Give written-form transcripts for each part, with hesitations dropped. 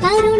கரு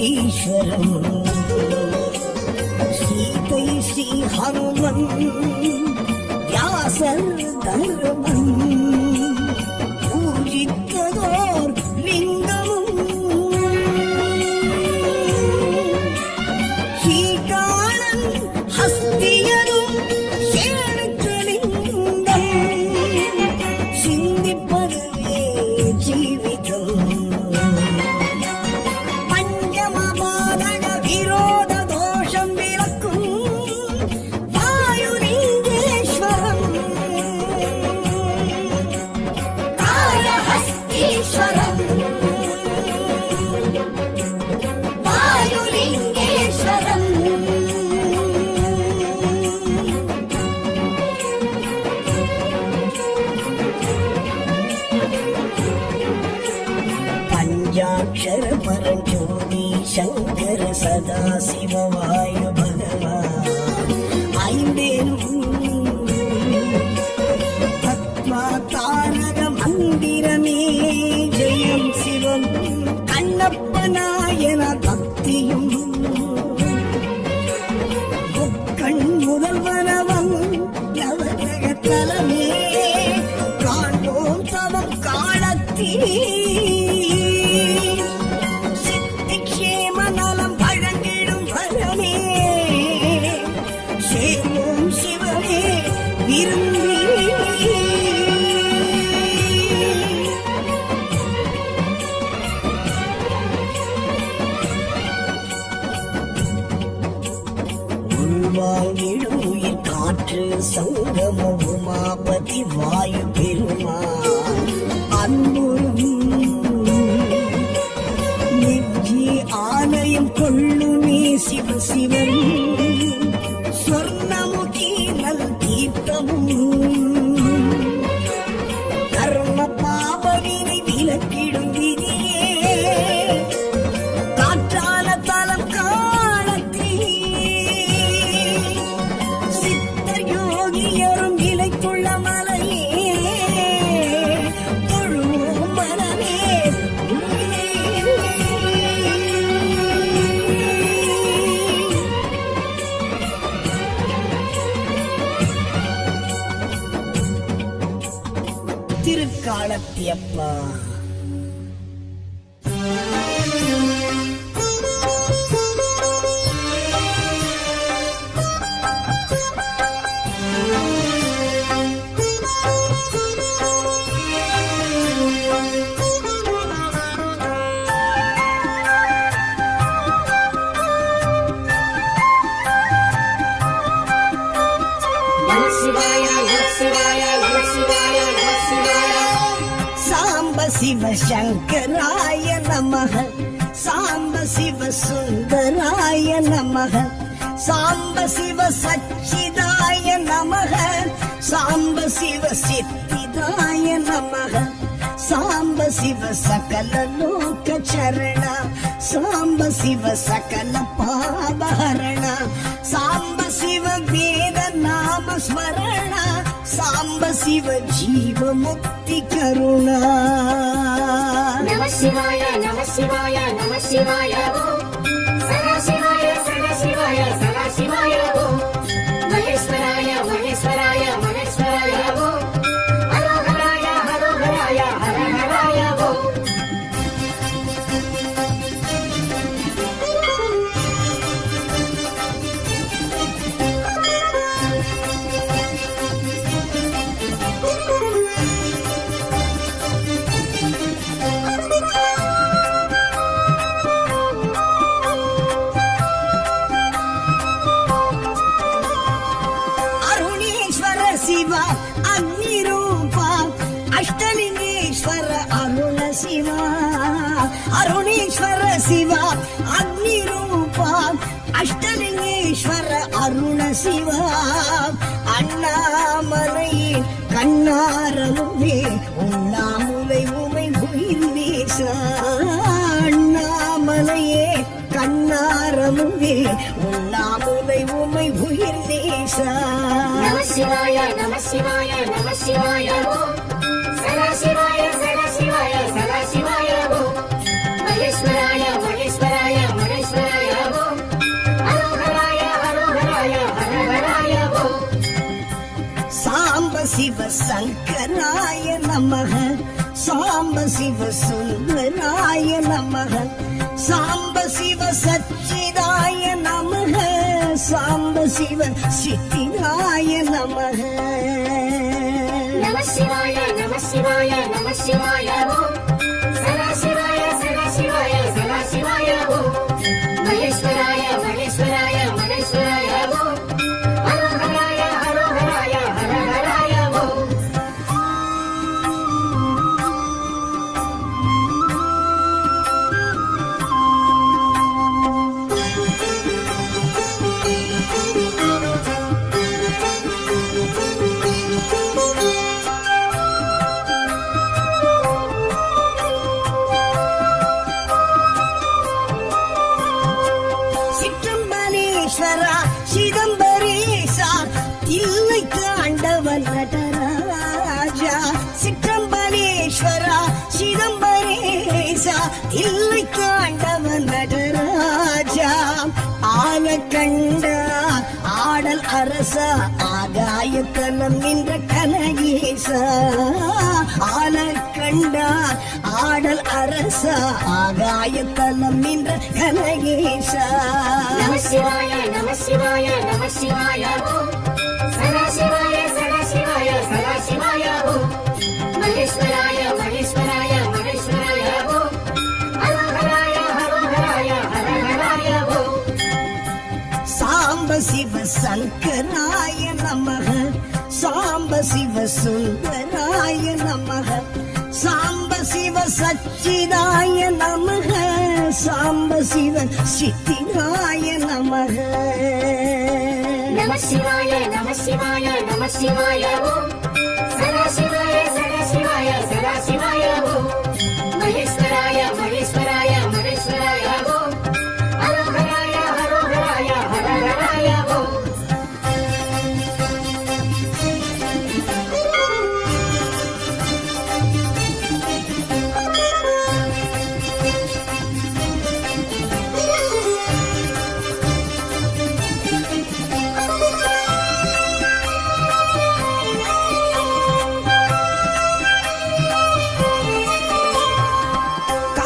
ஈஸ்வரம் சீதை ஸ்ரீ ஹனுமன் வியாசர் தர்மன் பூஜித்ததோர் லிங்கமும் சீதாளன் ஹஸ்தியரும் சேனுக்கலிங்கம் சிந்திப்பதுவே ஜீவிதம் பஞ்சாட்சர பரஞ்சோதி சங்கர சதா சிவவாயு பகவான் ஐந்தேனும் தத்வா தாரக மந்திரமே ஜெயம் சிவம் கண்ணப்பநாயன பக்தியும் முக்கண் முதல்வனவன் நவகிரக தலமே காண்போம் தவம் காலத்தீ உள்வாங்கிடும் உயிர் காற்று சங்கம உமாபதி வாயு பெருமான் அன்புறும் நெஞ்சி ஆலயம் கொள்ளுமே சிவ சிவன் சொர்ணமுகி நல் தீர்த்தமும் கர்ம பாபவினை விலக்கிடும் விதியே காற்றால தலம் காலத்தீ சித்தர் யோகியரும் இலைக்குள்ள மலையே தொழுவோம் மனமே திருக்காலத்தியப்பா சிவ சங்கராய நமக சாம்ப சிவ சுந்தராய நமக சாம்ப சிவ சச்சிதாய நமக சாம்ப சிவ சித்திதாய நமக சாம்ப சிவ சகல லோக சரண சாம்ப சிவ சகல பாபஹரண சாம்ப சிவ வேத நாம ஸ்மரண சாம்ப சிவ ஜீவ முக்தி கருணா நம சிவாய நம சிவாய நம சிவாய சதா சிவாய சதா சிவாய சதா சிவாய மகேஸ்வராய மகேஸ்வராய மகேஸ்வராய ஹரோஹராய ஹரோஹராய ஹரஹராய சிவா அக்னி ரூபா அஷ்டலிங்கேஸ்வர அருண சிவா அருணேஸ்வர சிவா அக்னி ரூபா அஷ்டலிங்கேஸ்வர அருண சிவா அண்ணாமலையே கண்ணாரமுவே உண்ணாமுலை உமை உயிர் நேசா அண்ணாமலையே கண்ணாரமுவே உண்ணாமுலை உமை உயிர் நேசா நம சிவாய நம சிவாய நம சிவாய சதா சிவாய சதா சிவாய சதா சிவாய மகேஸ்வராய மகேஸ்வராய சிவ சங்கராய நமக சாம்ப சிவ சுந்தராய நமக சாம்ப சிவ சச்சிதாய நமக சாம்ப சிவ சித்திதாய நமக நம சிவாய நம சிவாய நம சிவாய ஓம் சதாசிவாய சதாசிவாய சதாசிவாய ஓம் மகேஸ்வராய மகேஸ்வராய மகேஸ்வராய ஓம் ஹரோஹராய ஹரோஹராய ஹரஹராய ஓம் சிற்றம்பலேஸ்வரா சிதம்பரேசா தில்லை தாண்டவன் நடராஜா சிற்றம்பலேஸ்வரா சிதம்பரேசா தில்லை தாண்டவன் நடராஜா ஆலக்கண்டா ஆடல் அரசா ஆகாயத்தலம் நின்ற கனகேசா ஆலக்கண்டா ஆடல் அரசா ஆகாயத்தலம் நின்ற கனகேசா நம சிவாய நம சிவாய நம சிவாய ஓம் சதாசிவாய சதாசிவாய சதாசிவாய ஓம் மகேஸ்வராய மகேஸ்வராய மகேஸ்வராய ஓம் ஹரோஹராய ஹரோஹராய ஹரஹராய ஓம் சாம்ப சிவ சங்கராய நமக சாம்ப சிவ சுந்தராய நமக சாம்ப சிவ சச்சிதாய நமக சாம்ப சிவ சித்திதாய நமக நம சிவாய நம சிவாய நம சிவாய ஓம் சதாசிவாய சதாசிவாய சதாசிவாய ஓம் மகேஸ்வராய மகேஸ்வராய மகேஸ்வராய ஓம் ஹரோஹராய ஹரோஹராய ஹரஹராய ஓம்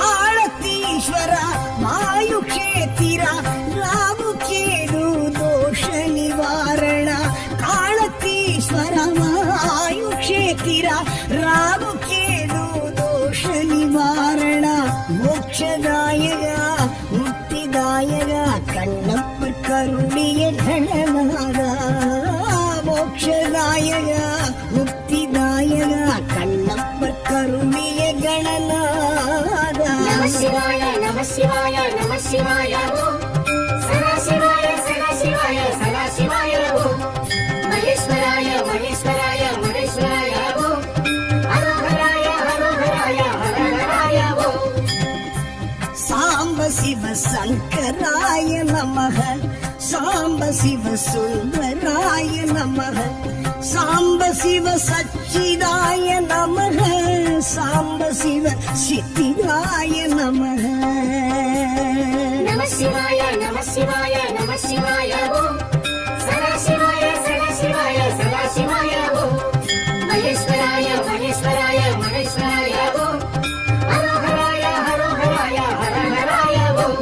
ಕಾಳತೀಶ್ವರ ವಾಯುಕ್ಷೇತ್ರ ರಾಮುಕೇದು ದೋಷ ನಿವಾರಣ ಕಾಳತೀಶ್ವರ ವಾಯುಕ್ಷೇತ್ರ ರಾಮುಕೇದು ದೋಷ ನಿವಾರಣ ಮೋಕ್ಷದಾಯಕ ಮುಕ್ತಿದಾಯಕ ಕಣ್ಣಪ್ಪ ಕರುಣಿಯ ಗಣನಾದ ಮೋಕ್ಷದಾಯಕ ಮುಕ್ತಿದಾಯಕ ಕಣ್ಣಪ್ಪ ಕರುಣಿಯ ಗಣನಾದ நம சிவாய நம சிவாய நம சிவாய ஓம் சதாசிவாய சதாசிவாய சதாசிவாய ஓம் மகேஸ்வராய மகேஸ்வராய மகேஸ்வராய ஓம் ஹரோஹராய ஹரோஹராய ஹரஹராய ஓம் சாம்ப சிவ சங்கராய நமக சாம்ப சிவ சுந்தராய நமக சாம்ப சிவ சச்சிதாய நமக சாம்ப சிவ சித்திதாய நமக நம சிவாய நம சிவாய நம சிவாய ஓம் சதாசிவாய சதாசிவாய சதாசிவாய ஓம் மகேஸ்வராய மகேஸ்வராய மகேஸ்வராய ஓம் ஹரோஹராய ஹரோஹராய ஹரஹராய ஓம்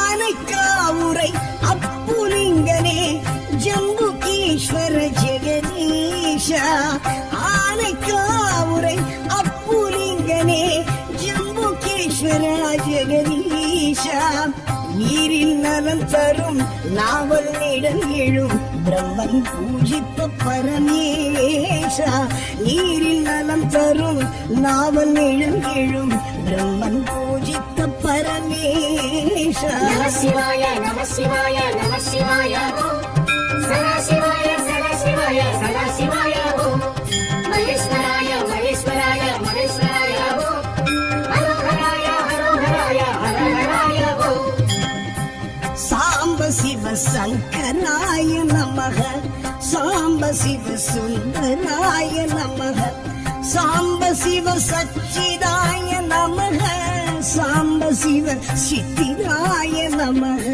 ஆனைக்காவுரை அப்புலிங்கனே ஜம்புகீஸ்வர ஜெகதீஷா ஆனைக்காவுரை அப்புலிங்கனே ஜம்புகீஸ்வர ஜெகதீஷா நீரில் நலம் தரும் நாவல் நிழல் எழும் பிரம்மன் பூஜித்த பரமேஷா நீரில் நலம் தரும் நாவல் நிழல் எழும் பிரம்மன் பூஜித்த பரமேஷா நம சிவாய நம சிவாய நம சிவாய ஓம் சதாசிவாய சதாசிவாய சதாசிவாய ஓம் மகேஸ்வராய மகேஸ்வராய மகேஸ்வராய ஓம் ஹரோஹராய ஹரோஹராய ஹரஹராய சங்கராய நமக சாம்ப சிவ சுந்தராய நமக சாம்ப சிவ சச்சிதாய நமக சாம்ப சிவ சித்திராய நமக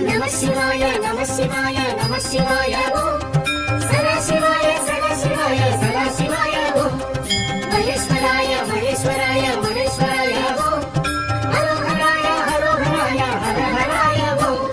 நம சிவாய நம சிவாய நம சிவாய ஓம் சதா சிவாய சதா சிவாய சதா சிவாய ஓம் மகேஸ்வராய மகேஸ்வராய மகேஸ்வராய ஓம் ஹரோஹராய ஹரோஹராய ஹரஹராய ஓம்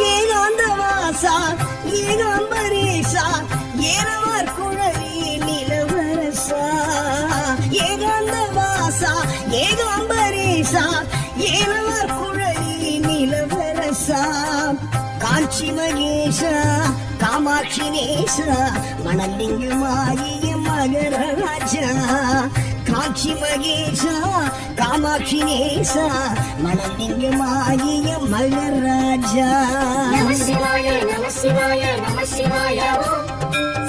ஏகாந்தவாசா ஏகாம்பரேசா ஏறவார் குழலி நிலவரசா ஏகாந்தவாசா ஏகாம்பரேசா ஏறவார் குழலி நிலவரசா காஞ்சி மகேஷா காமாட்சி நேசா மணலிங்கமாகிய மகராஜா காஞ்சி மகேஷா காமாட்சி நேசா மணலிங்கமாகிய மகராஜா நம சிவாய நம சிவாய நம சிவாய ஓம்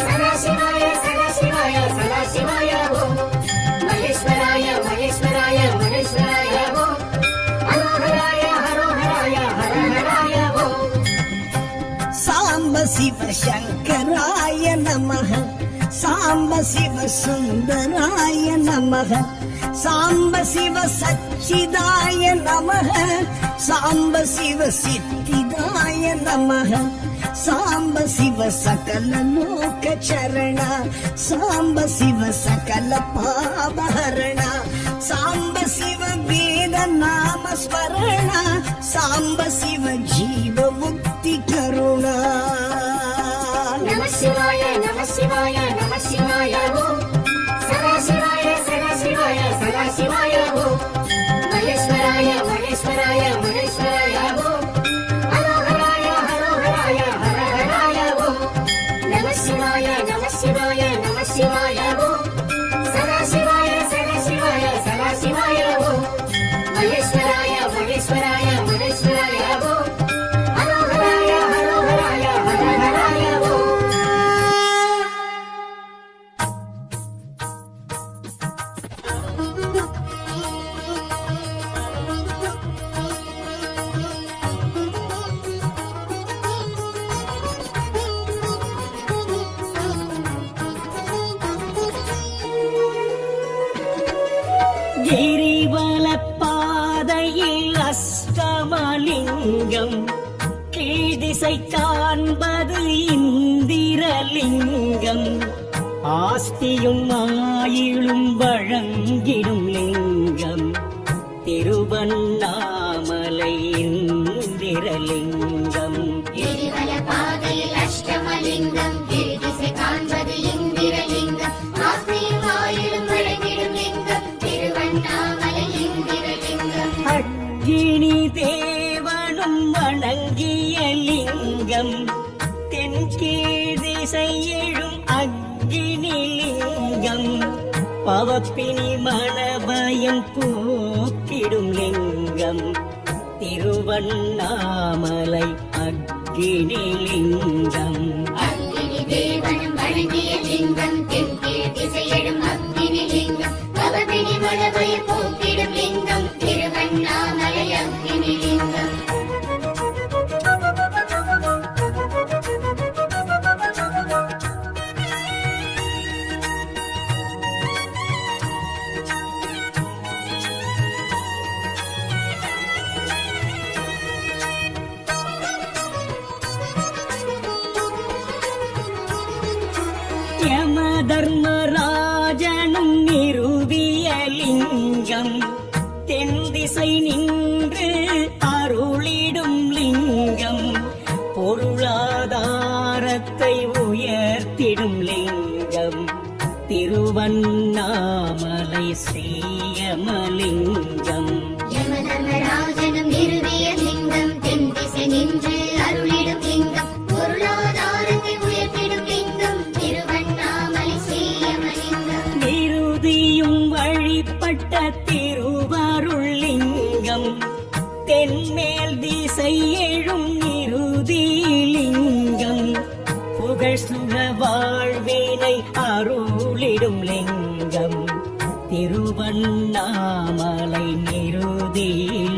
சதா சிவாய சதா சிவாய சதா சிவாய ஓம் மகேஸ்வராய மகேஸ்வராய மகேஸ்வராய ஓம் ஹரோஹராய ஹரோஹராய ஹரஹராய ஓம் சாம்ப சிவ சங்கராய நமக சாம்ப சிவ சுந்தராய நமக சாம்ப சிவ சச்சிதாய நமக சாம்ப சிவ சித்திதாய நமக சாம்ப சிவ சகல லோக சரண சாம்ப சிவ சகல பாபஹரண சாம்ப சிவ வேத நாம ஸ்மரண சாம்ப சிவ ஜீவ முக்தி கருணா நம சிவாய நம சிவாய நம சிவாய ஓம் சதா சிவாய சதா சிவாய சதா சிவாய ஓம் மகேஸ்வராய மகேஸ்வராய மகேஸ்வராய ஓம் ஹரோஹராய ஹரோஹராய ஹரஹராய ஓம் நம சிவாய நம சிவாய நம சிவாய ஓம் சதா சிவாய சதா சிவாய சதா சிவாய ஓம் மகேஸ்வராய மகேஸ்வராய மகேஸ்வராய ஓம் ஹரோஹராய ஹரோஹராய ஹரஹராய ஓம் கிரிவலப்பாதையில் அஷ்டமலிங்கம் கீழ்திசை காண்பது இந்திரலிங்கம் ஆஸ்தியும் ஆயிலும் வழங்கிடும் லிங்கம் திருவண்ணாமலை இந்திரலிங்கம் கிரிவல பாதையில் அஷ்டமலிங்கம் கிரிதிசை காண்பது இந்திரலிங்கம் ஆஸ்தியும் ஆயிலும் வழங்கிடும் லிங்கம் திருவண்ணாமலை இந்திரலிங்கம் அக்கினி தேவனும் வணங்கிய லிங்கம் தென்கீழ் திசை எழும் அக்கினி லிங்கம் பவப்பினி மனபயம் போக்கிடும் லிங்கம் திருவண்ணாமலை அக்கினி லிங்கம் அக்கினி தேவனும் வழங்கிய லிங்கம் தென்கீழ் திசையெழும் அக்கினி லிங்கம் பவபினி மழபய போக்கிடும் லிங்கம் திருவண்ணாமலை அக்கினி லிங்கம் யம தர்மராஜனும் நிறுவிய லிங்கம் தென் திசை நின்று அருளிடும் லிங்கம் பொருளாதாரத்தை உயர்த்திடும் லிங்கம் திருவண்ணாமலை ஸ்ரீயமலிங்கம் யமதர்மராஜனும் நிறுவிய லிங்கம் தென் திசை நின்று அருளிடும் லிங்கம் பொருளாதாரத்தை உயர்த்திடும் லிங்கம் திருவண்ணாமலை ஸ்ரீயமலிங்கம் புகழ் சுக வாழ்வினை அருளிடும் லிங்கம் திருவண்ணாமலை நிருதி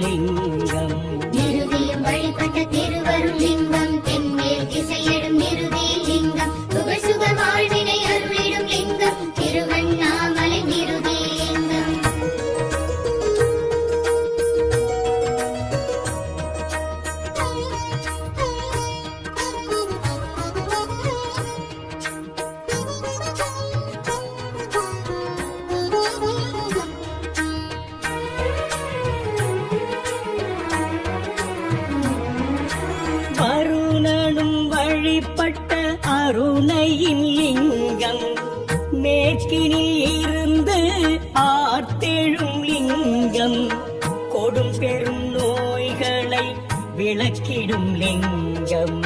லிங்கம். நிருதியும் வழிபட்ட திருவருள் லிங்கம் தென்மேல் திசையிடும் நிருதி லிங்கம் புகழ் சுக வாழ்வினை அருளிடும் லிங்கம் திருவண்ணாமலை நிருதி லிங்கம். வருணனும் வழிபட்ட அருணையின் லிங்கம் மேற்கினில் இருந்து ஆர்த்தெழும் லிங்கம் கொடும் பெரும் நோய்களை விளக்கிடும் லிங்கம்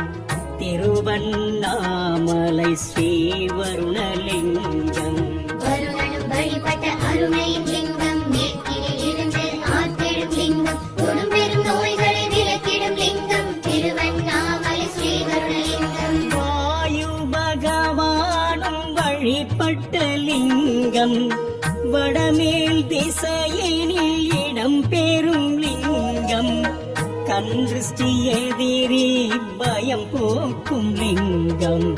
திருவண்ணாமலை ஸ்ரீவருணலிங்கம். வருணனும் வழிபட்ட அருணையின் லிங்கம் மேற்கினில் இருந்து ஆர்த்தெழும் லிங்கம் கொடும் பெரும் நோய்களை விலக்கிடும் லிங்கம் திருவண்ணாமலை ஸ்ரீவருணலிங்கம். வாயு பகவானும் வழிபட்ட லிங்கம் வடமேல் திசையினில் இடம் பெறும் லிங்கம் கன்றிஷ்டி எதிரி பயம் போக்கும் லிங்கம்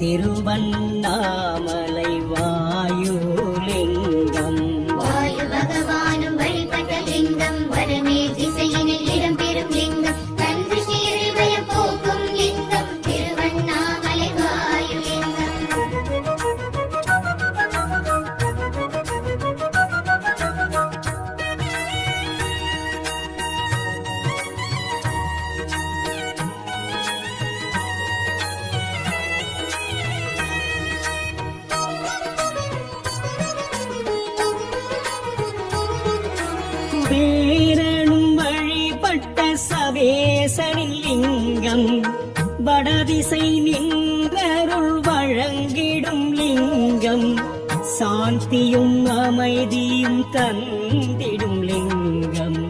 திருவண்ணாமலை வாயுலிங்கம். வாயு பகவானும் வழிபட்ட லிங்கம் வடமேல் திசையினில் இடம் பெறும் லிங்கம் கன்றிஷ்டி பயம் போக்கும் லிங்கம் திருவண்ணாமலை வாயுலிங்கம். குபேரனும் வழிபட்ட சவேசனின் லிங்கம் வடதிசை நின்றருள் வழங்கிடும் லிங்கம் சாந்தியும் அமைதியும் தந்திடும் லிங்கம்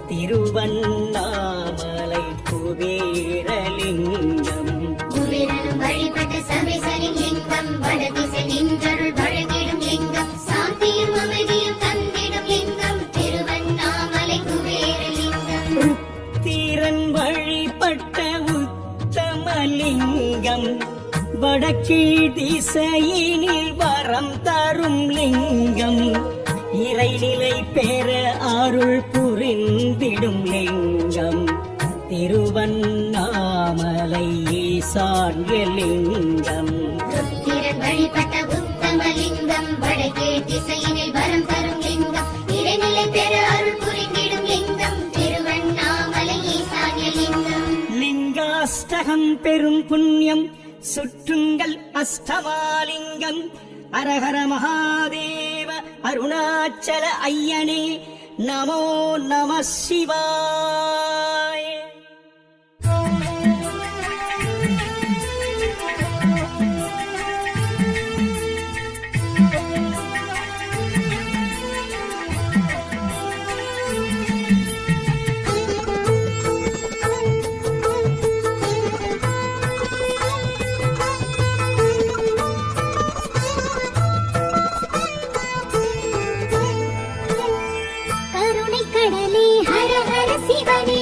திருவண்ணாமலை குபேரலிங்கம். குபேரனும் வழிபட்ட சவேசனின் லிங்கம் வடதிசை நின்றருள் வழங்கிடும் லிங்கம் சாந்தியும் அமைதியும் தந்திடும் லிங்கம் திருவண்ணாமலை குபேரலிங்கம். ருத்திரன் வழிபட்ட உத்தமலிங்கம் வடக்கீழ் திசையினில் வரம் தரும் லிங்கம் இறைநிலை பெற அருள் புரிந்திடும் லிங்கம் திருவண்ணாமலை ஈசான்ய லிங்கம். ருத்திரன் வழிபட்ட உத்தமலிங்கம் வடக்கீழ் திசையினில் வரம் தரும் லிங்கம் இறைநிலை பெற அருள் புரிந்திடும் லிங்கம் திருவண்ணாமலை ஈசான்ய லிங்கம். லிங்காஷ்டகம் பெரும் புண்ணியம் சுற்றுங்கள் அஷ்டமாலிங்கம் அரஹர மகாதேவ அருணாச்சல ஐயனே நமோ நம சிவாய. கருணை கடலே ஹர ஹர சிவனே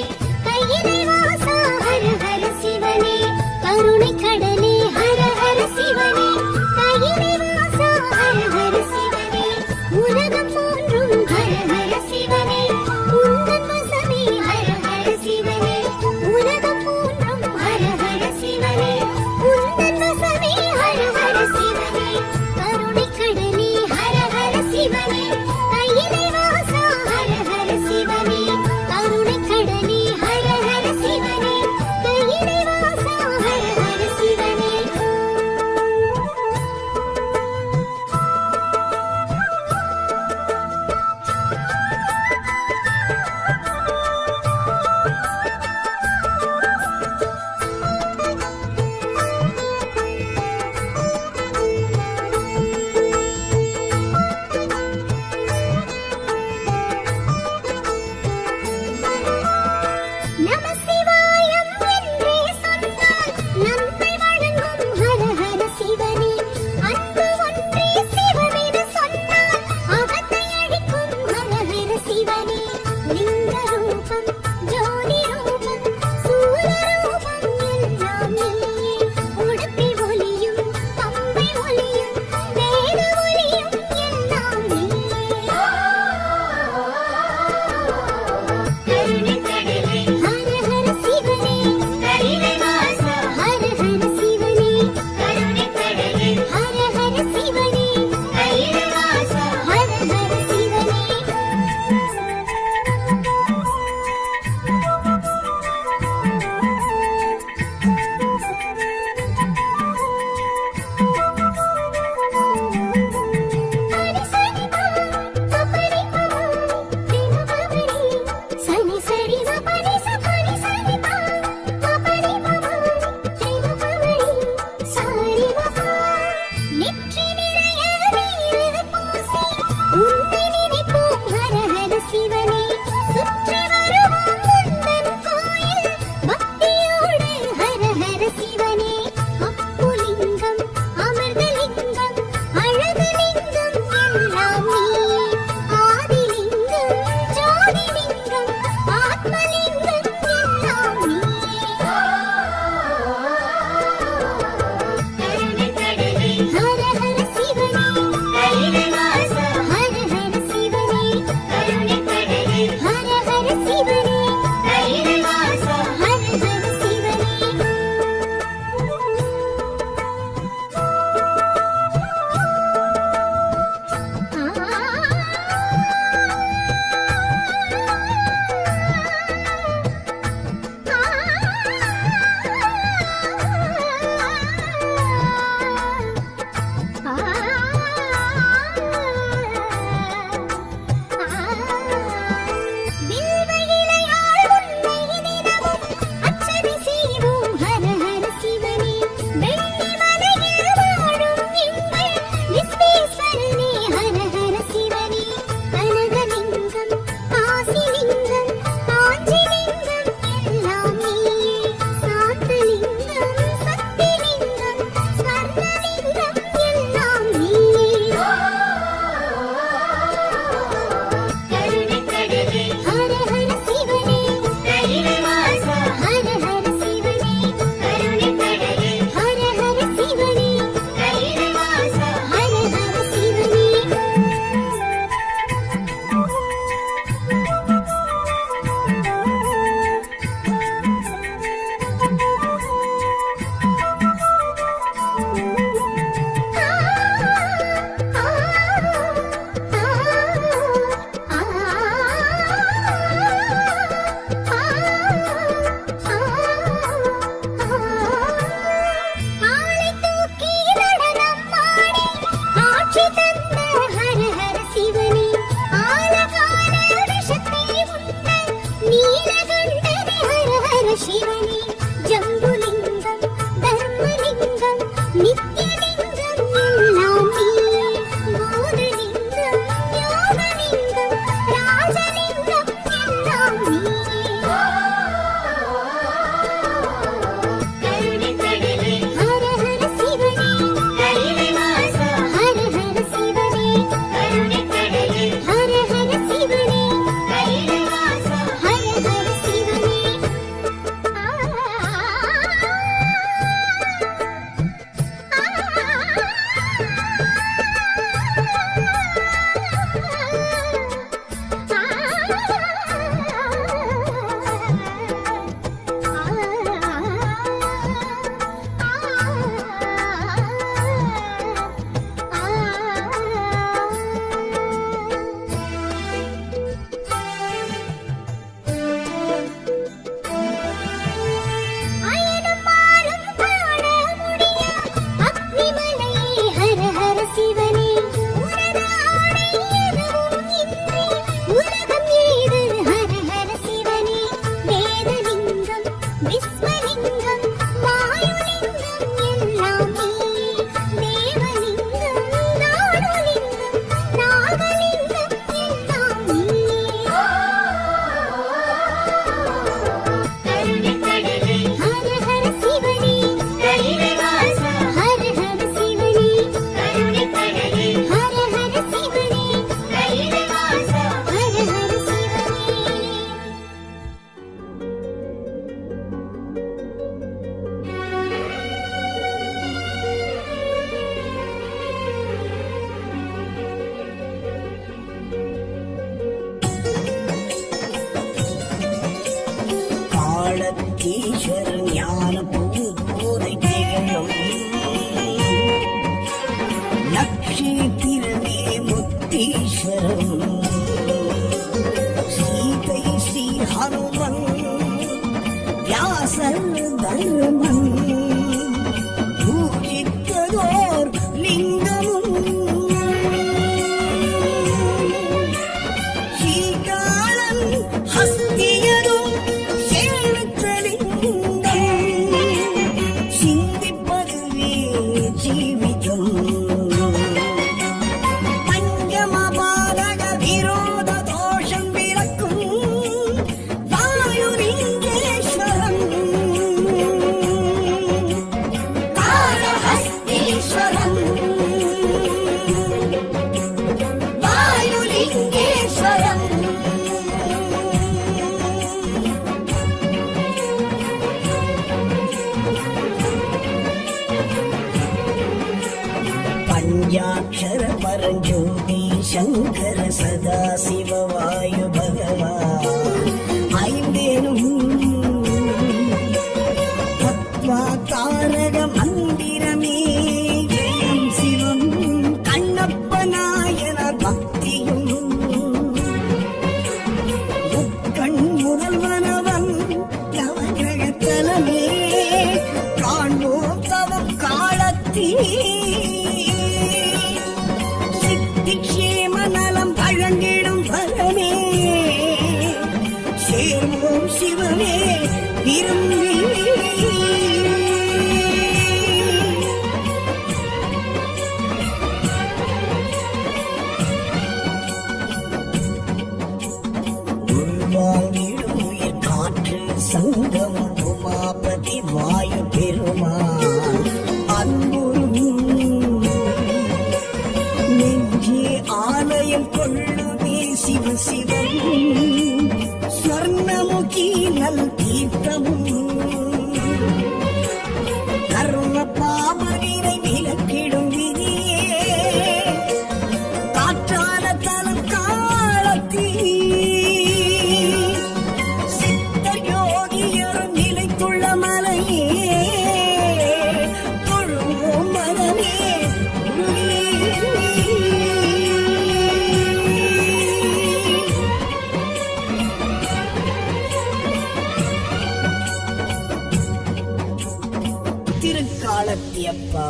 நித்யலிங்கம் எல்லாம் நீயே போதலிங்கம் யோகலிங்கம் ராஜலிங்கம் எல்லாம் நீயே கருணைக்கடலே ஹர ஹர சிவனே கைலாசா ஹர ஹர சிவனே கருணைக்கடலே ஹர ஹர சிவனே கைலாசா ஹர ஹர சிவனே அயனமாலும் காண முடியா அக்னிமலையே ஹர ஹர சிவனே உனது ஆணை எதுவும் இன்றி உலகம் ஏது ஹர ஹர சிவனே வேதலிங்கம் விஸ்வலிங்கம் வாயுலிங்கம் எல்லாம் நீயே தேவலிங்கம் நாடுலிங்கம் நாகலிங்கம் எல்லாம் நீயே கருணைக்கடலே ஹர ஹர சிவனே கைலாசா ஹர ஹர சிவனே கருணைக்கடலே ஹர ஹர சிவனே கைலாசா ஹர ஹர சிவனே காலத்தீஸ்வரன் ஞான பூரை திகழும் நட்சத்திரமே முத்தீஸ்வரம் சீதை ஸ்ரீ ஹனுமன் வியாசர் தர்மன் பூஜித்ததோர் லிங்கமும் ஸ்ரீகாலன் ஹஸ்தியதும் சேர்த்தலிங்கம் சிந்திப்பதுவே ஜீவிதம் பஞ்சமபாதக விரோத தோஷம் விலக்கும் வாயுலிங்கேஸ்வரம் காளஹஸ்தீஸ்வரம் வாயுலிங்கேஸ்வரம் பஞ்சாட்சர பரஞ்சோதி சங்கர சதா சிவவாயு பகவான் ஐந்தேனும் தத்வா தாரக மந்திரமே ஜெயம் சிவம் கண்ணப்ப நாயன பக்தியும் முக்கண் முதல்வனவன் நவகிரகத்தலமே காண்போம் தவம் காலத்தீ சித்திக்ஷேம நலம் பழங்கிடும் பரமே சேர்வோம் சிவமே விரும்பி உள்வாங்கிடும் உயிர் காற்று சங்கம் உமாபதி வாயு பெருமான் அன்புரும் நெஞ்சே ஆலயம் கொள்ளுமே சிவ சிவம் ஸ்வர்ணமுகி நல் தீர்த்தமும் கர்ம பாபனினை விலக்கிடும் விதியே காற்றால தலம் காலத்தீ சித்தர் யோகியரும் நிலைத்துள்ள மலையே தொழுவோம் மனமே திருக்காலத்தியப்பா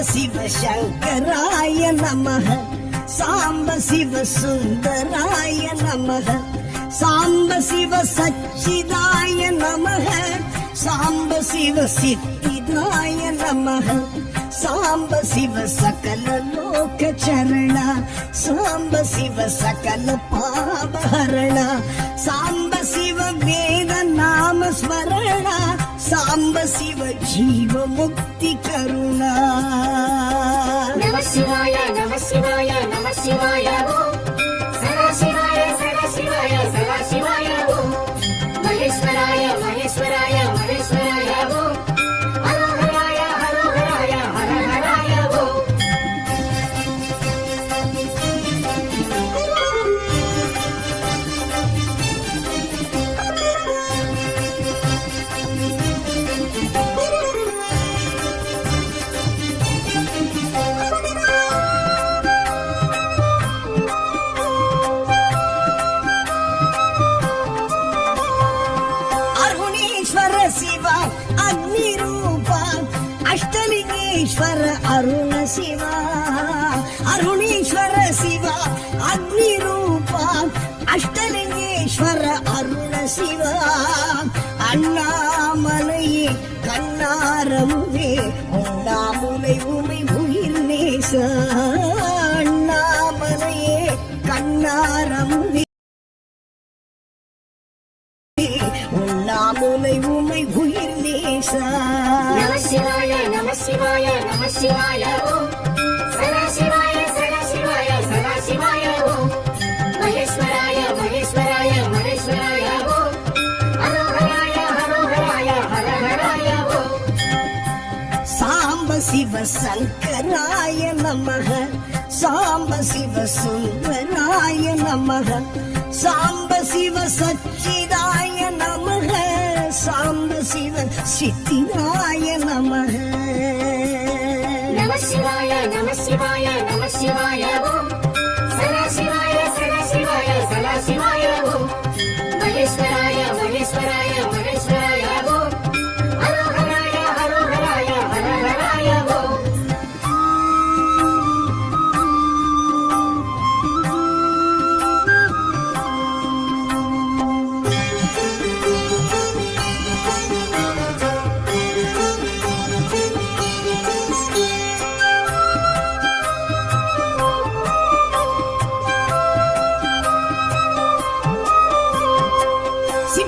சிவ சங்கராய நமக சாம்ப சிவ சுந்தராய நமக சாம்ப சிவ சச்சிதாய நமக சாம்ப சிவ சித்திதாய நமக சாம்ப சிவ சகல லோக சரண சாம்ப சிவ சகல பாவஹரண சாம்ப சிவ வேத நாம ஸ்மரண சாம்ப சிவ ஜீவ முக்தி கருணா நம சிவாய நம சிவாய நம சிவாய ஓம் சதா சிவாய சதா சிவாய சதா சிவாய ஓம் மகேஸ்வராய மகேஸ்வராய மகேஸ்வராய ஓம் ஹரோஹராய ஹரோஹராய ஹரஹராய ஓம் ಅರುಣೇಶ್ವರ ಶಿವ ಅಗ್ನಿ ರೂಪ ಅಷ್ಟಲಿಂಗೇಶ್ವರ ಅರುಣ ಶಿವ ಅರುಣೇಶ್ವರ ಶಿವ ಅಗ್ನಿ ರೂಪ ಅಷ್ಟಲಿಂಗೇಶ್ವರ ಅರುಣ ಶಿವ அண்ணாமலையே கண்ணாரமுவே உண்ணாமுலை உமை உயிர் நேச அண்ணாமலையே கண்ணாரமுவே உண்ணாமுலை உமை உயிர் நேச நம சிவாய நம சிவாய நம சிவாய ஓம் சதா சிவாய சதா சிவாய சதா சிவாய ஓம் மகேஸ்வராய மகேஸ்வராய மகேஸ்வராய ஓம் ஹரோஹராய ஹரோஹராய ஹரஹராய ஓம் சாம்ப சிவ சங்கராய நமக சாம்ப சிவ சுந்தராய நமக சாம்ப சிவ சச்சிதாய நமக சாம்ப சிவ சித்திதாய நமக நம சிவாய நம சிவாய நம சிவாய ஓம் சதா சிவாய சதா சிவாய சதா சிவாய ஓம் மகேஸ்வராய மகேஸ்வராய மகேஸ்வராய ஓம் ஹரோஹராய ஹரோஹராய ஹரஹராய ஓம்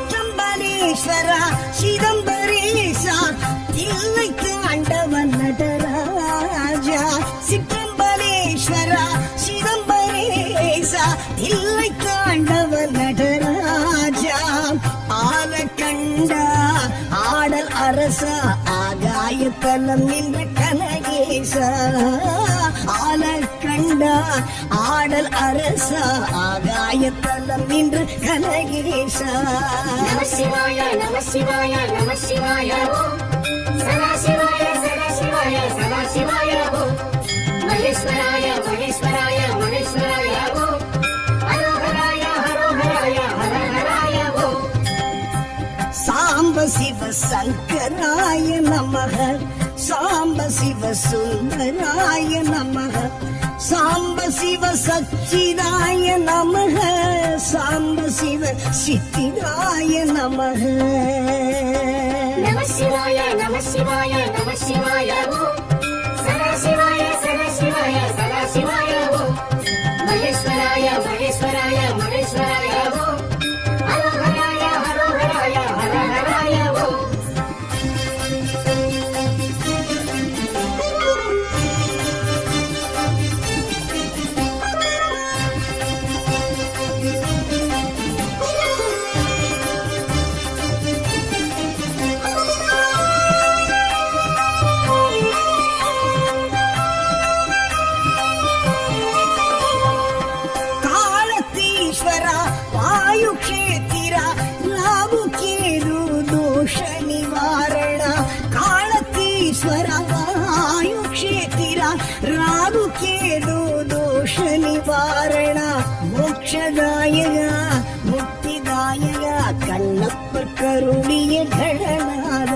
சிற்றம்பலேஸ்வரா சிதம்பரேசா தில்லைக்கு ஆண்டவன் நடராஜா சிற்றம்பலேஸ்வரா சிதம்பரேசா தில்லைக்கு ஆண்டவன் நடராஜா ஆலக்கண்டா ஆடல் அரசா ஆகாயத்தலம் நின்ற கனகேசா ஆலக்கண்டா ஆடல் அரசா ஆகாயத்தலம் நின்ற கனகேசா நம சிவாய நம சிவாய நம சிவாய ஓம் சதா சிவாய சதா சிவாய சதா சிவாய ஓம் மகேஸ்வராய மகேஸ்வராய மகேஸ்வராய ஓம் ஹரோஹராய ஹரோஹராய ஹரஹராய ஓம் சாம்ப சிவ சங்கராய நமக சாம்ப சிவ சுந்தராய நமக சாம்ப சிவ சச்சிதாய நமக சாம்ப சிவ சித்திதாய நமக நம சிவாய நம சிவாய நம சிவாய ஓம் சதா சிவாய சதா சிவாய சதா சிவாய ஓம் மகேஸ்வராய மகேஸ்வராய மகேஸ்வராய ஓம் ஹரோஹராய ஹரோஹராய ஹரஹராய ஓம் ಕಾಳತೀಶ್ವರ ವಾಯು ಕ್ಷೇತ್ರ ರಾಹು ಕೇದು ದೋಷ ನಿವಾರಣ ಕಾಳತೀಶ್ವರ ವಾಯು ಕ್ಷೇತ್ರ ರಾಹು ಕೇದು ದೋಷ ನಿವಾರಣ ಮೋಕ್ಷದಾಯಕ ಮುಕ್ತಿದಾಯಕ ಕಣ್ಣಪ್ಪ ಕರುಣಿಯ ಗಣನಾದ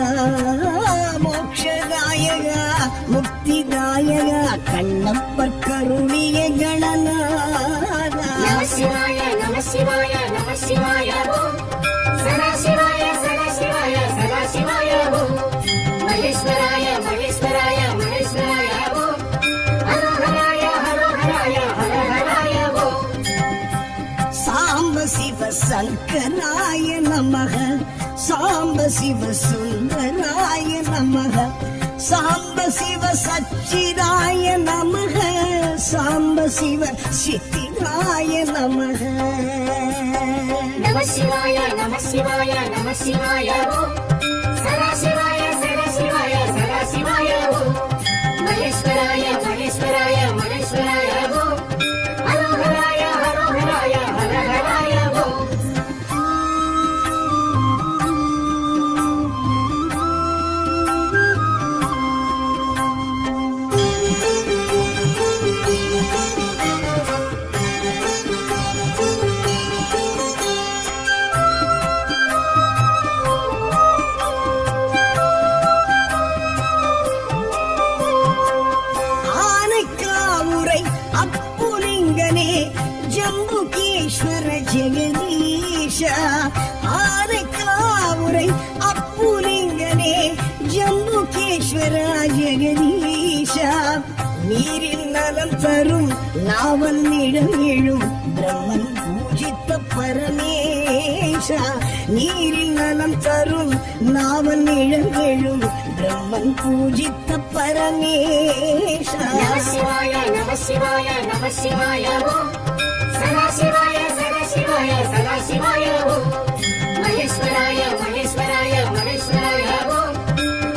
ಮೋಕ್ಷದಾಯಕ முக்திதாயக கண்ணப்பர் கருணிய கணநாத நம சிவாய நம சிவாய நம சிவாய ஓம் சதாசிவாய சதாசிவாய சதாசிவாய ஓம் மகேஸ்வராய மகேஸ்வராய மகேஸ்வராய ஓம் ஹரோஹராய ஹரோஹராய ஹரஹராய ஓம் சாம்ப சிவ சங்கராய நமக சாம்ப சிவ சுந்தராய நமக சாம்ப சிவ சச்சிதாய நமக சாம்ப சிவ சித்திராய நமக நம சிவாய நம சிவாய நம சிவாய ஓம் சதாசிவாய சதாசிவாய சதாசிவாய ஓம் மகேஸ்வராய மகேஸ்வராய மகேஸ்வராய ஓம் ஹரோஹராய ஹரோஹராய ஹரஹராய ஓம் ஆனைக்காவுரை அப்புலிங்கனே ஜம்புகேஸ்வர ஜெகதீஷ ஆனைக்காவுரை அப்புலிங்கனே ஜம்புகேஸ்வர ஜெகதீஷ நீரில் நலம் தரும் நாவல் நிழல் எழும் பிரம்மன் பூஜித்த பரமேஷ நீரில் நலம் தரும் நாவல் நிழல் எழும் பிரம்மன் பூஜித்த பரமேஷ நம சிவாய நம சிவாய நம சிவாய ஓம் சதாசிவாய சதாசிவாய சதாசிவாய ஓம் மகேஸ்வராய மகேஸ்வராய மகேஸ்வராய ஓம்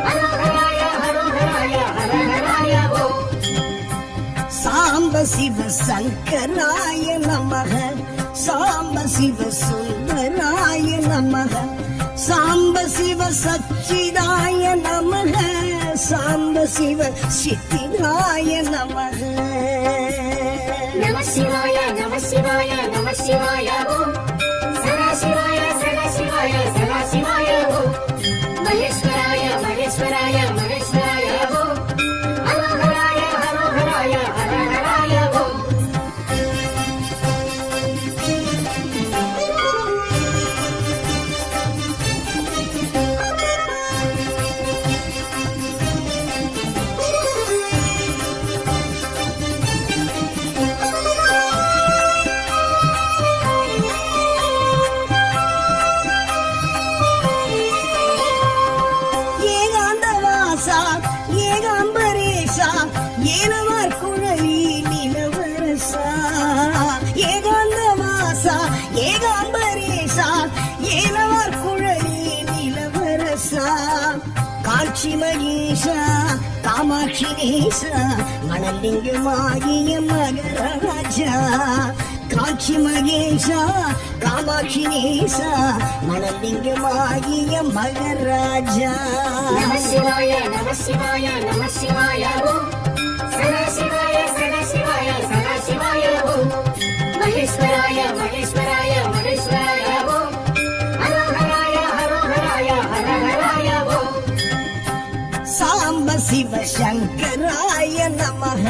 ஹரோஹராய ஹரோஹராய ஹரஹராய ஓம் சாம்ப சிவ சங்கராய நமக சாம்ப சிவ சுந்தராய நமக சாம்ப சிவ சச்சிதாய நமக சாம்ப சிவ சித்திராய நமக நம சிவாய நம சிவாய நம சிவாய ஓம் சதாசிவாய சதாசிவாய சதாசிவாய ஓம் மகேஸ்வராய மகேஸ்வராய மகேஸ்வராய ஓம் ஹரோஹராய ஹரோஹராய ஹரஹராய ஓம் ஏகாந்தவாசா ஏகாம்பரேஷா ஏனவார் குழலி நிலவரசா ஏகாந்தவாசா ஏகாம்பரேஷா ஏனவார் குழலி நிலவரசா காட்சி மகேஷா காமாட்சி நேசா மணலிங்கமாகிய மகராஜா காட்சி மகேஷா காமாட்சி நேசா மணலிங்கமாகிய மகராஜா நம சிவாய நம சிவாய நம சிவாய ஓம் சதாசிவாய சதாசிவாய சதாசிவாய ஓம் மகேஸ்வராய மகேஸ்வராய மகேஸ்வராய ஓம் ஹரோஹராய ஹரோஹராய ஹரஹராய ஓம் சாம்ப சிவ சங்கராய நமக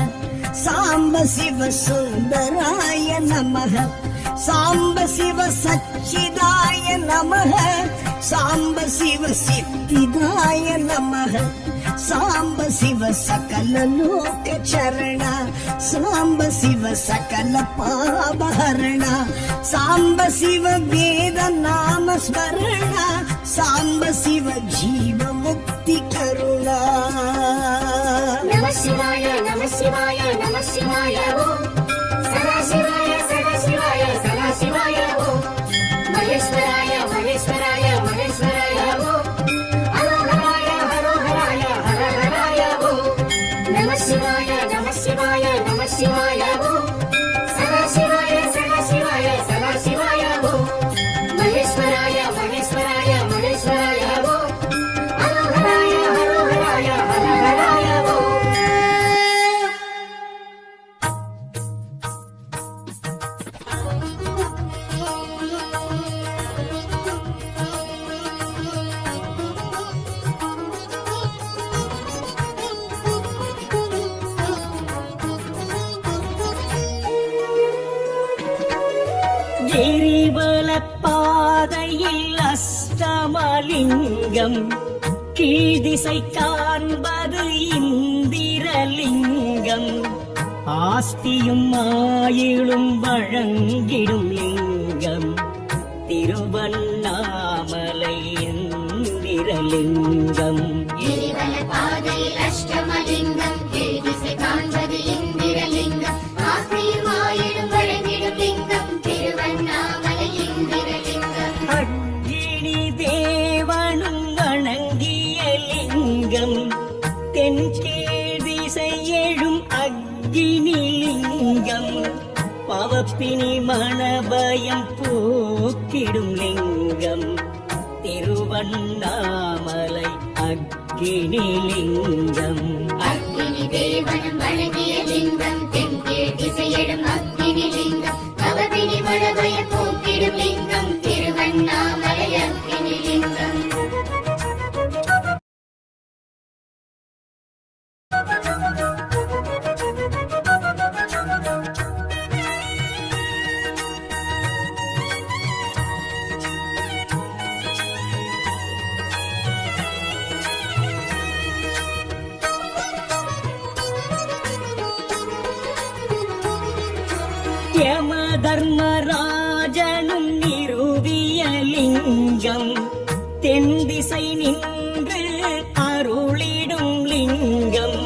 சாம்ப சிவ சுந்தராய நமக சாம்ப சிவ சச்சிதாய நமக சாம்ப சிவ சித்திதாய நமக சாம்ப சிவ சகல லோக சரண சாம்ப சிவ சகல பாபஹரண சாம்ப சிவ வேத நாம ஸ்மரண சாம்ப சிவ ஜீவ முக்தி கருணா நம சிவாய நம சிவாய நம சிவாய ஓம் சதாசிவாய சதாசிவாய சதாசிவாய ஓம் மகேஸ்வராய மகேஸ்வராய மகேஸ்வராய ஓம் ஹரோஹராய ஹரோஹராய ஹரஹராய ஓம் நம சிவாய நம சிவாய நம சிவாய ஓம் சதாசிவாய சதாசிவாய சதாசிவாய ஓம் மகேஸ்வராய மகேஸ்வராய மகேஸ்வராய ஓம் ஹரோஹராய ஹரோஹராய ஹரஹராய ஓம் கிரிவல பாதையில் அஷ்டமலிங்கம், கீழ்திசை காண்பது இந்திரலிங்கம், ஆஸ்தியும் ஆயிலும் வழங்கிடும் லிங்கம், திருவண்ணாமலை இந்திரலிங்கம். கிரிவல பாதையில் அஷ்டமலிங்கம், கீழ்திசை காண்பது இந்திரலிங்கம், ஆஸ்தியும் ஆயிலும் வழங்கிடும் லிங்கம், திருவண்ணாமலை இந்திரலிங்கம். அக்கினி தேவனும் வணங்கிய லிங்கம், தென்கீழ் திசை எழும் அக்கினி லிங்கம், பவப்பினி மணபயம் போக்கிடும் லிங்கம், திருவண்ணாமலை அக்கினி லிங்கம். அக்கினி தேவனும் வழங்கிய லிங்கம், தென்கீழ் திசையிடும் அக்கினி லிங்கம், பவப்பினி மணபய போக்கிடும் லிங்கம், திருவண்ணாமலை அக்கினி லிங்கம். யம தர்மராஜனும் நிறுவிய லிங்கம், தென் திசை நின்று அருளிடும் லிங்கம்,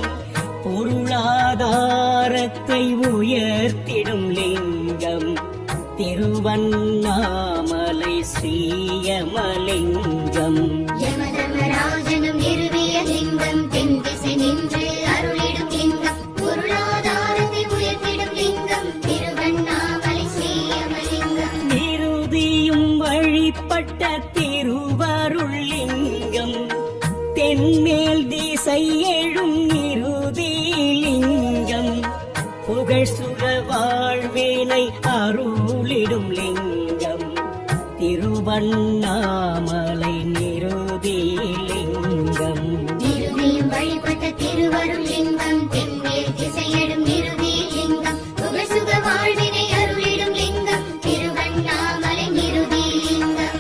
பொருளாதாரத்தை உயர்த்திடும் லிங்கம், திருவண்ணாமலை ஸ்ரீயமலிங்கம். யமதர்மராஜனும் நிறுவிய லிங்கம், தென் திசை நின்று அருளிடும் லிங்கம், பொருளாதாரத்தை உயர்த்திடும் லிங்கம், திருவண்ணாமலை ஸ்ரீயமலிங்கம். நிருதியும் வழிபட்ட திருவருள் லிங்கம், தென்மேல் திசை எழும் நிருதி லிங்கம், புகழ் சுக வாழ்வினை அருளிடும் லிங்கம், திருவண்ணாமலை நிருதி லிங்கம். நிருதியும் வழிபட்ட திருவருள் லிங்கம், தென்மேல் திசையிடும் நிருதி லிங்கம், புகழ் சுக வாழ்வினை அருளிடும் லிங்கம், திருவண்ணாமலை நிருதி லிங்கம்.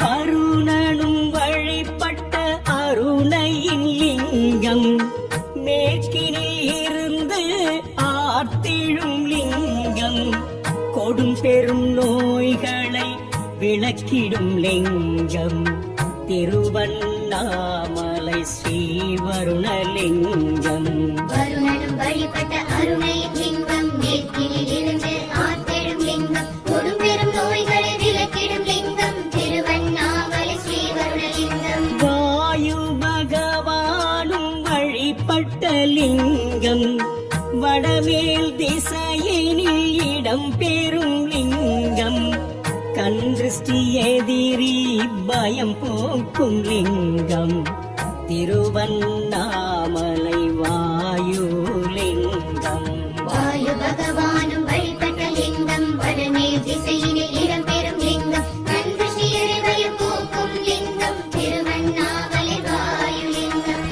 வருணனும் வழிபட்ட அருணையின் லிங்கம், மேற்கினில் இருந்து ஆர்த்திழும் லிங்கம், கொடும் பெரும் நோய்களை விளக்கிடும் லிங்கம், திருவண்ணாமலை ஸ்ரீவருணலிங்கம். வருணனும் வழிபட்ட அருணையின் லிங்கம், மேற்கினில் இருந்து ஆர்த்தெழும் லிங்கம், கொடும் பெரும் நோய்களை விலக்கிடும் லிங்கம், திருவண்ணாமலை ஸ்ரீவருணலிங்கம். வாயு பகவானும் வழிபட்ட லிங்கம், வடமேல் திசையினில் இடம் பெறும் லிங்கம், கன்றிஷ்டி எதிரி பயம் போக்கும் லிங்கம், திருவண்ணாமலை வாயுலிங்கம். வாயு பகவானும் வழிபட்ட லிங்கம், வடமேல் திசையினில் இடம் பெறும் லிங்கம், கன்றிஷ்டி எரிபயம் போக்கும் லிங்கம், திருவண்ணாமலை வாயுலிங்கம்.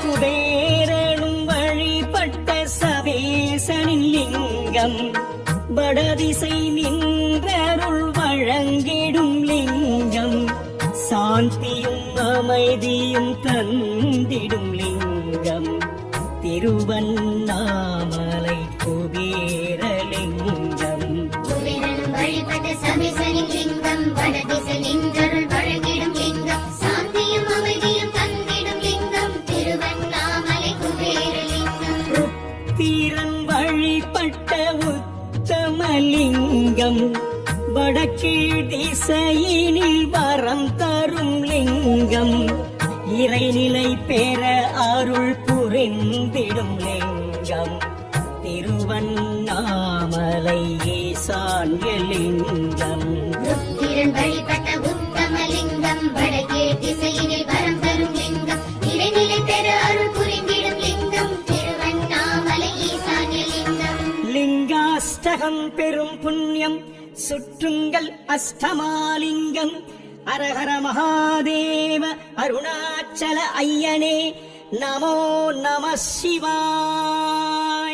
குபேரனும் வழிபட்ட சவேசனின் லிங்கம், வடதிசை நின்றருள் வழங்கிடும் லிங்கம், சாந்தியும் அமைதியும் தந்திடும் லிங்கம், திருவண்ணாமலை குபேரலிங்கம். குபேரனும் வழிபட்ட சமேசனின் லிங்கம், வடதிசை நின்றருள் வழங்கிடும் லிங்கம், சாந்தியும் அமைதியும் தந்திடும் லிங்கம், திருவண்ணாமலை குபேரலிங்கம். ருத்திரன் வழிபட்ட உத்தமலிங்கம், வடக்கீழ் திசையினில் வரம் தரும் லிங்கம் இறைநிலை பெற அருள் புரிந்திடும் லிங்கம் திருவண்ணாமலை ஈசான்ய லிங்கம் ருத்திரன் வழிபட்ட உத்தமலிங்கம் வடக்கே திசையினில் வரம் தரும் லிங்கம் இறைநிலை பெற அருள் புரிந்திடும் லிங்கம் திருவண்ணாமலை ஈசான்ய லிங்கம் லிங்காஷ்டகம் பெரும் புண்ணியம் சுற்றுங்கள் அஷ்டமாலிங்கம் அரஹர மகாதேவ அருணாச்சல ஐயனே நமோ நம சிவாய.